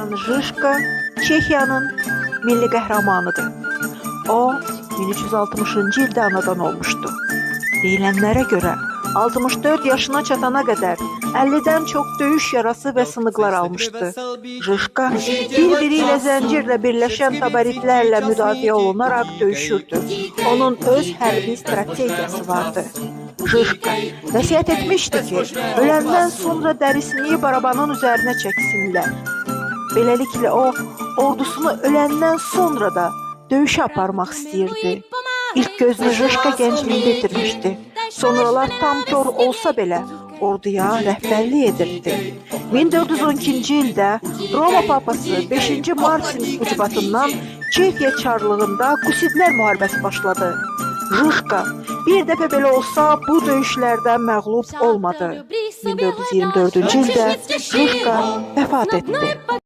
Jan Žižka Çexiyanın milli qəhrəmanıdır. O 1360-cı ildə anadan olmuşdu. Deyilənlərə görə 64 yaşına çatana qədər 50-dən çox döyüş yarası və sınıqlar almışdı. Žižka bir-biri ilə zəncirlə birləşən tabaritlərlə müdafiə olunaraq döyüşürdü. Onun öz hərbi strategiyası vardı. Žižka vəsiyyət etmişdi ki, öləndən sonra dərisini barabanın üzərinə çəksinlər. Beləliklə o, ordusunu öləndən sonra da döyüşə aparmaq istəyirdi. İlk gözünü Žižka gəncliyində itirmişdi. Sonralar tam kör olsa belə orduya rəhbərlik edirdi. 1412-ci ildə Roma papası 5-ci Marsin ucbatından Çexiya çarlığında Qusidlər müharibəsi başladı. Žižka bir dəfə belə olsa bu döyüşlərdə məğlub olmadı. 1424-cü ildə Žižka vəfat etdi.